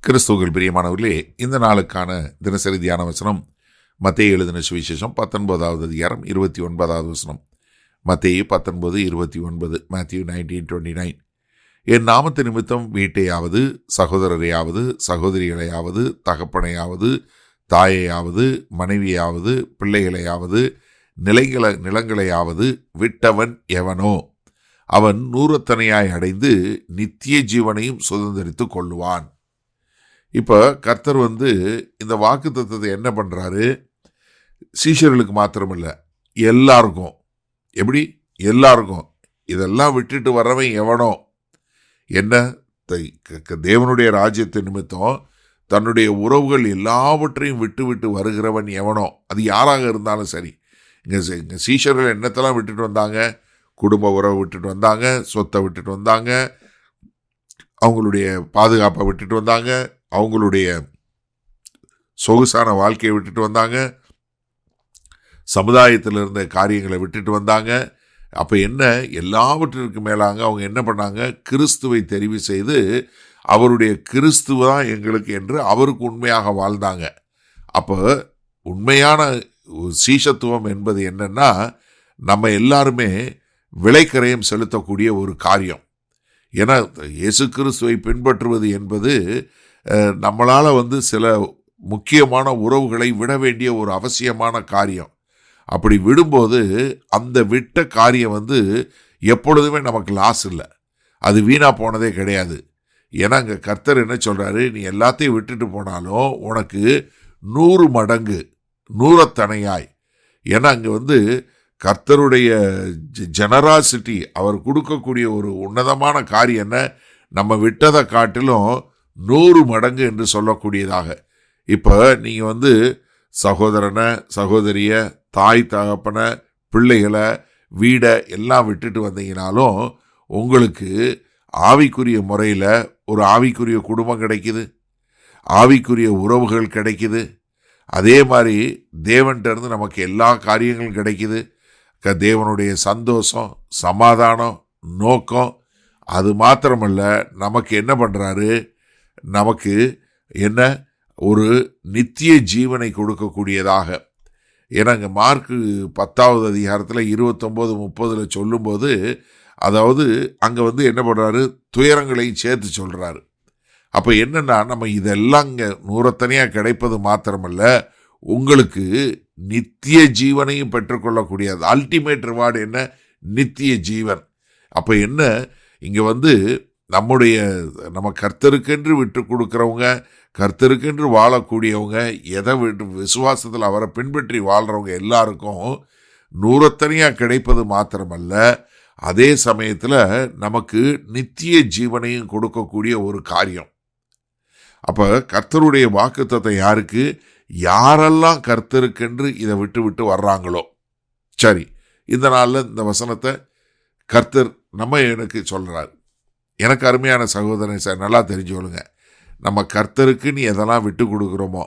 கிறிஸ்துவுக்குள் பிரியமானவர்களே, இந்த நாளுக்கான தினசரி தியான வசனம் மத்தேயு எழுதின சுவிசேஷம் 19வது அதிகாரம் 29வது வசனம். மத்தேயு 19:29. Matthew 19:29. என் நாமத்து நிமித்தம் வீட்டையாவது, சகோதரரையாவது, சகோதரிகளையாவது, தகப்பனையாவது, தாயையாவது, மனைவியாவது, பிள்ளைகளையாவது, நிலங்களையாவது விட்டவன் எவனோ அவன் நூறத்தனையாய் அடைந்து நித்திய ஜீவனையும் சுதந்திரித்துக் கொள்ளுவான். இப்போ கர்த்தர் இந்த வாக்கு தத்துவத்தை என்ன பண்ணுறாரு? சீஷர்களுக்கு மாத்திரமில்ல, எல்லாருக்கும். எப்படி? எல்லாருக்கும். இதெல்லாம் விட்டுட்டு வர்றவன் எவனோ, என்ன தேவனுடைய ராஜ்யத்தை நிமித்தம் தன்னுடைய உறவுகள் எல்லாவற்றையும் விட்டு விட்டு வருகிறவன் எவனோ, அது யாராக இருந்தாலும் சரி. இங்கே சீஷர்கள் என்னத்தெல்லாம் விட்டுட்டு வந்தாங்க? குடும்ப உறவை விட்டுட்டு வந்தாங்க, சொத்தை விட்டுட்டு வந்தாங்க, அவங்களுடைய பாதுகாப்பை விட்டுட்டு வந்தாங்க, அவங்களுடைய சொகுசான வாழ்க்கையை விட்டுட்டு வந்தாங்க, சமுதாயத்தில் இருந்த காரியங்களை விட்டுட்டு வந்தாங்க. அப்போ என்ன, எல்லாவற்றிற்கு மேலாங்க அவங்க என்ன பண்ணாங்க? கிறிஸ்துவை தெரிவு செய்து அவருடைய கிறிஸ்துவ தான் எங்களுக்கு என்று அவருக்கு உண்மையாக வாழ்ந்தாங்க. அப்போ உண்மையான சீஷத்துவம் என்பது என்னன்னா, நம்ம எல்லாருமே விலைக்கரையும் செலுத்தக்கூடிய ஒரு காரியம். ஏன்னா இயேசு கிறிஸ்துவை பின்பற்றுவது என்பது நம்மளால் சில முக்கியமான உறவுகளை விட வேண்டிய ஒரு அவசியமான காரியம். அப்படி விடும்போது அந்த விட்ட காரியம் எப்பொழுதுமே நமக்கு லாஸ் இல்லை, அது வீணாக போனதே கிடையாது. ஏன்னா அங்கே கர்த்தர் என்ன சொல்கிறாரு? நீ எல்லாத்தையும் விட்டுட்டு போனாலும் உனக்கு 100 மடங்கு, 100 ஏன்னா அங்கே கர்த்தருடைய ஜெனராசிட்டி, அவர் கொடுக்கக்கூடிய ஒரு உன்னதமான காரியம் என்ன? நம்ம விட்டதை காட்டிலும் 100 மடங்கு என்று சொல்லக்கூடியதாக. இப்போ நீங்கள் சகோதரனை, சகோதரிய, தாய் தகப்பனை, பிள்ளைகளை, வீடை எல்லாம் விட்டுட்டு வந்தீங்கனாலும் உங்களுக்கு ஆவிக்குரிய முறையில் ஒரு ஆவிக்குரிய குடும்பம் கிடைக்குது, ஆவிக்குரிய உறவுகள் கிடைக்குது. அதே மாதிரி தேவன்கிட்ட நமக்கு எல்லா காரியங்களும் கிடைக்குது. தேவனுடைய சந்தோஷம், சமாதானம், நோக்கம். அது மாத்திரமல்ல, நமக்கு என்ன பண்ணுறாரு? நமக்கு என்ன, ஒரு நித்திய ஜீவனை கொடுக்கக்கூடியதாக. ஏன்னா இங்கே மார்க்கு 10வது அதிகாரத்தில் 29-30 சொல்லும்போது, அதாவது அங்கே என்ன பண்ணுறாரு? துயரங்களையும் சேர்த்து சொல்கிறாரு. அப்போ என்னென்னா, நம்ம இதெல்லாம் இங்கே 100 கிடைப்பது மாத்திரமல்ல, உங்களுக்கு நித்திய ஜீவனையும் பெற்றுக்கொள்ளக்கூடியது. அல்டிமேட் ரிவார்டு என்ன? நித்திய ஜீவன். அப்போ என்ன, இங்கே நம்ம கர்த்தருக்கென்று விட்டு கொடுக்குறவங்க, கர்த்தருக்கென்று வாழக்கூடியவங்க, எதை விட்டு விசுவாசத்தில் அவரை பின்பற்றி வாழ்கிறவங்க எல்லாருக்கும் 100 கிடைப்பது மாத்திரமல்ல, அதே சமயத்தில் நமக்கு நித்திய ஜீவனையும் கொடுக்கக்கூடிய ஒரு காரியம். அப்போ கர்த்தருடைய வாக்குத்தத்தம் யாருக்கு? யாரெல்லாம் கர்த்தருக்கென்று இதை விட்டு விட்டு வர்றாங்களோ. சரி, இந்த நாளில் இந்த வசனத்தை கர்த்தர் எனக்கு சொல்கிறார். எனக்கு அருமையான சகோதரன் சார், நல்லா தெரிஞ்சுக்கொள்ளுங்க. நம்ம கர்த்தருக்குன்னு எதெல்லாம் விட்டு கொடுக்குறோமோ,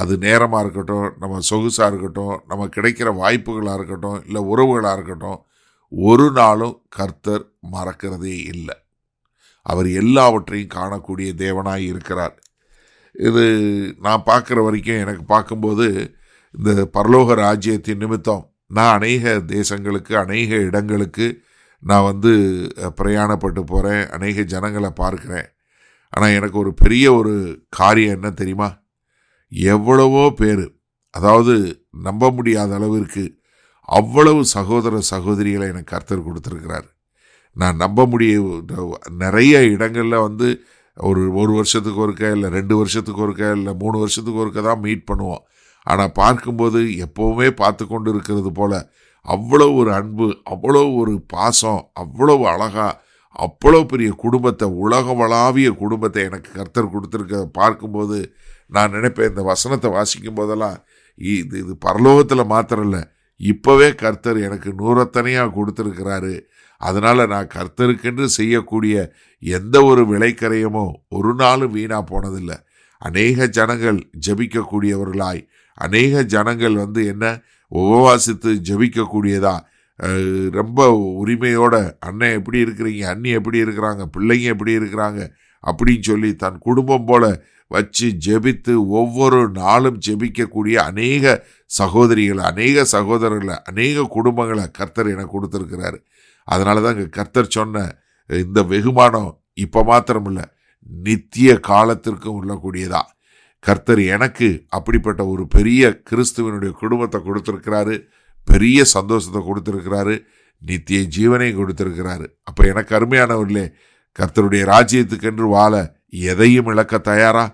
அது நேரமாக இருக்கட்டும், நம்ம சொகுசாக இருக்கட்டும், நம்ம கிடைக்கிற வாய்ப்புகளாக இருக்கட்டும், இல்லை உறவுகளாக இருக்கட்டும், ஒரு நாளும் கர்த்தர் மறக்கிறதே இல்லை. அவர் எல்லாவற்றையும் காணக்கூடிய தேவனாய் இருக்கிறார். இது நான் பார்க்குற வரைக்கும், எனக்கு பார்க்கும்போது இந்த பரலோக ராஜ்யத்தின் நிமித்தம் நான் அநேக தேசங்களுக்கு, அநேக இடங்களுக்கு நான் பிரயாணப்பட்டு போகிறேன், அநேக ஜனங்களை பார்க்குறேன். ஆனால் எனக்கு ஒரு பெரிய ஒரு காரியம் என்ன தெரியுமா? எவ்வளவோ பேர், அதாவது நம்ப முடியாத அளவிற்கு அவ்வளவு சகோதர சகோதரிகளை எனக்கு கர்த்தர் கொடுத்துருக்கிறார். நான் நம்ப நிறைய இடங்களில் ஒரு வருஷத்துக்கு ஒருக்க, இல்லை 2 வருஷத்துக்கு ஒருக்க, இல்லை 3 வருஷத்துக்கு ஒருக்க தான் மீட் பண்ணுவோம். ஆனால் பார்க்கும்போது எப்போவுமே பார்த்து கொண்டு இருக்கிறது போல் அவ்வளோ ஒரு அன்பு, அவ்வளோ ஒரு பாசம், அவ்வளவு அழகா, அவ்வளோ பெரிய குடும்பத்தை, உலகவளாவிய குடும்பத்தை எனக்கு கர்த்தர் கொடுத்துருக்க பார்க்கும்போது நான் நினைப்பேன், இந்த வசனத்தை வாசிக்கும் போதெல்லாம் இது பரலோகத்தில் மாத்திரம் இல்லை, இப்போவே கர்த்தர் எனக்கு 100 கொடுத்துருக்கிறாரு. அதனால் நான் கர்த்தருக்கென்று செய்யக்கூடிய எந்த ஒரு விலைக்கரையமோ ஒரு நாளும் வீணாக போனதில்லை. அநேக ஜனங்கள் ஜபிக்கக்கூடியவர்களாய், அநேக ஜனங்கள் என்ன உபவாசித்து ஜபிக்கக்கூடியதா, ரொம்ப உரிமையோட, அண்ணன் எப்படி இருக்கிறீங்க, அண்ணி எப்படி இருக்கிறாங்க, பிள்ளைங்க எப்படி இருக்கிறாங்க அப்படின்னு சொல்லி தன் குடும்பம் போல வச்சு ஜெபித்து ஒவ்வொரு நாளும் ஜெபிக்கக்கூடிய அநேக சகோதரிகளை, அநேக சகோதரர்களை, அநேக குடும்பங்களை கர்த்தர் எனக்கு கொடுத்துருக்கிறாரு. அதனால தான் இங்கே கர்த்தர் சொன்ன இந்த வெகுமானம் இப்போ மாத்திரமில்லை, நித்திய காலத்திற்கும் உள்ளக்கூடியதா. கர்த்தர் எனக்கு அப்படிப்பட்ட ஒரு பெரிய கிறிஸ்துவனுடைய குடும்பத்தை கொடுத்துருக்கிறாரு, பெரிய சந்தோஷத்தை கொடுத்துருக்கிறாரு, நித்திய ஜீவனை கொடுத்துருக்கிறாரு. அப்போ எனக்கு அருமையானவர்களே, கர்த்தருடைய ராஜ்யத்துக்கென்று வாழ எதையும் இழக்க தயாரா?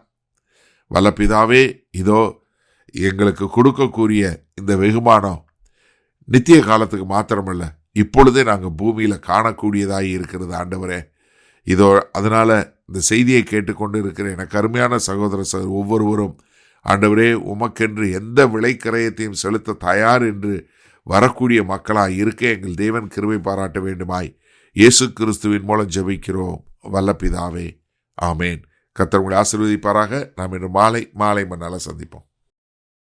வல்ல பிதாவே, இதோ எங்களுக்கு கொடுக்கக்கூடிய இந்த வெகுமானம் நித்திய காலத்துக்கு மாத்திரமல்ல, இப்பொழுதே நாங்கள் பூமியில் காணக்கூடியதாகி இருக்கிறது ஆண்டவரே. இதோ அதனால் இந்த செய்தியை கேட்டுக்கொண்டு இருக்கிற எனக்கு அருமையான சகோதர ஒவ்வொருவரும் ஆண்டவரே, உமக்கென்று எந்த விலைக்கரையத்தையும் செலுத்த தயார் என்று வரக்கூடிய மக்களாய் இருக்க எங்கள் தேவன் கிருபை பாராட்ட வேண்டுமாய் இயேசு கிறிஸ்துவின் மூலம் ஜெபிக்கிறோம் வல்ல பிதாவே, ஆமேன். கர்த்தர் உங்களை ஆசீர்வதிப்பாராக. நாம் இன்று மாலை மண்ணால சந்திப்போம்.